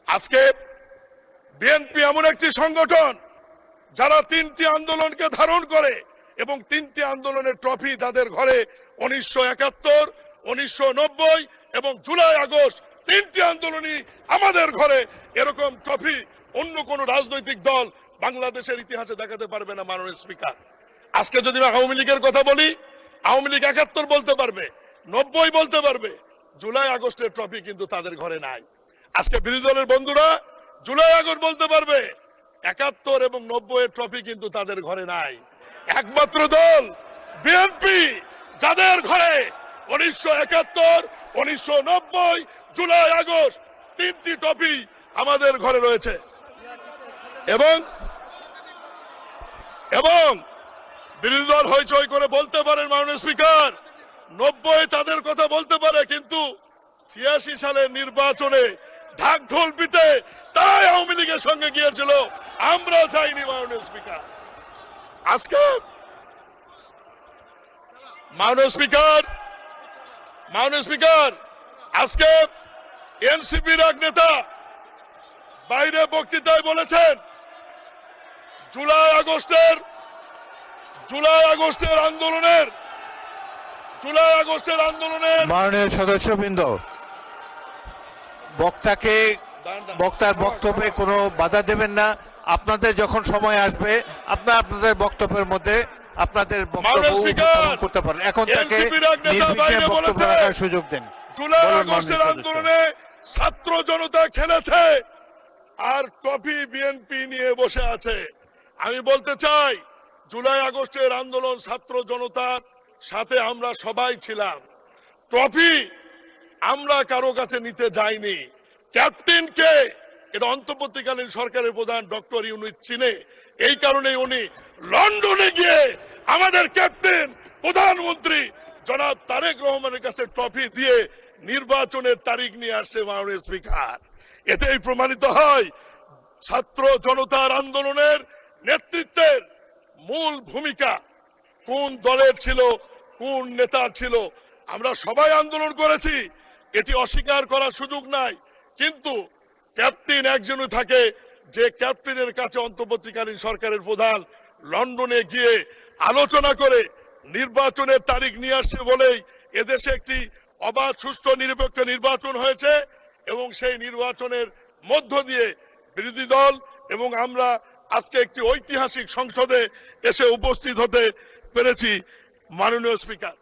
আজকে বিএনপি এমন একটি সংগঠন যারা 3টি আন্দোলনকে ধারণ করে এবং 3টি আন্দোলনের ট্রফি তাদের ঘরে 1971, 1990 এবং জুলাই আগস্ট 3টি আন্দোলনই আমাদের ঘরে। এরকম ট্রফি অন্য কোন রাজনৈতিক দল বাংলাদেশের ইতিহাসে দেখাতে পারবে না। মাননীয় স্পিকার, আজকে যদি আওয়ামী লীগের কথা বলি, আওয়ামী লীগ 71 বলতে পারবে, 90 বলতে পারবে, জুলাই আগস্টের ট্রফি কিন্তু তাদের ঘরে নাই। আজকে বিরোধী দলের বন্ধুরা জুলাই আগস্ট বলতে পারবে, 71 এবং 90 এর ট্রফি কিন্তু তাদের ঘরে নাই। একমাত্র দল বিএনপি যাদের ঘরে 1971, 1990, জুলাই আগস্ট 3টি ট্রফি আমাদের ঘরে রয়েছে। এবং বিরোধী দল হইচই করে বলতে পারেন মাননীয় স্পিকার 90 তাদের কথা বলতে পারে, কিন্তু 86 সালের নির্বাচনে ঢাক ঢোল পিটে তাই আওয়ামী লীগের সঙ্গে গিয়েছিল, আমরা যাইনি। মাননীয় স্পিকার, আজকে মাননীয় স্পিকার আজকে এনসিপির এক নেতা বাইরে বক্তৃতায় বলেছেন জুলাই আগস্টের আন্দোলনের মাননীয় সদস্যবৃন্দ, বক্তার বক্তব্যে কোনো বাধা দেবেন না। আপনাদের যখন সময় আসবে আপনাদের বক্তব্যের মধ্যে আপনাদের বক্তব্য উপস্থাপন করতে পারেন। এখন তাকে নির্বিঘ্নে বক্তব্য রাখার সুযোগ দেন। জুলাই আগস্টের আন্দোলনে ছাত্র জনতা খেলেছে আর ট্রফি বিএনপি নিয়ে বসে আছে। আমি বলতে চাই, জুলাই আগস্টের আন্দোলন ছাত্র জনতার সাথে আমরা সবাই ছিলাম। ট্রফি আমরা কারো কাছে নিতে যাইনি। ক্যাপ্টেনকে এটা অন্তর্বর্তীকালীন সরকারের প্রধান ডক্টর ইউনূস চিনে, এই কারণে উনি লন্ডনে গিয়ে আমাদের ক্যাপ্টেন প্রধানমন্ত্রী জনাব তারেক রহমানের কাছে ট্রফি দিয়ে নির্বাচনের তারিখ নিয়ে আসছে। মাননীয় স্পিকার, এতেই প্রমাণিত হয় ছাত্র জনতার আন্দোলনের নেতৃত্বের মূল ভূমিকা কোন দলের ছিল, কোন নেতার ছিল। আমরা সবাই আন্দোলন করেছি, এটি অস্বীকার করার সুযোগ নাই, কিন্তু ক্যাপ্টেন একজনই থাকে যে ক্যাপ্টেনের কাছে অন্তর্বর্তীকালীন সরকারের প্রধান লন্ডনে গিয়ে আলোচনা করে নির্বাচনের তারিখ নিয়ে আসছে বলেই এদেশে একটি অবাধ, সুষ্ঠু, নিরপেক্ষ নির্বাচন হয়েছে এবং সেই নির্বাচনের মধ্য দিয়ে বিরোধী দল এবং আমরা আজকে একটি ঐতিহাসিক সংসদে এসে উপস্থিত হতে পেরেছি। মাননীয় স্পিকার।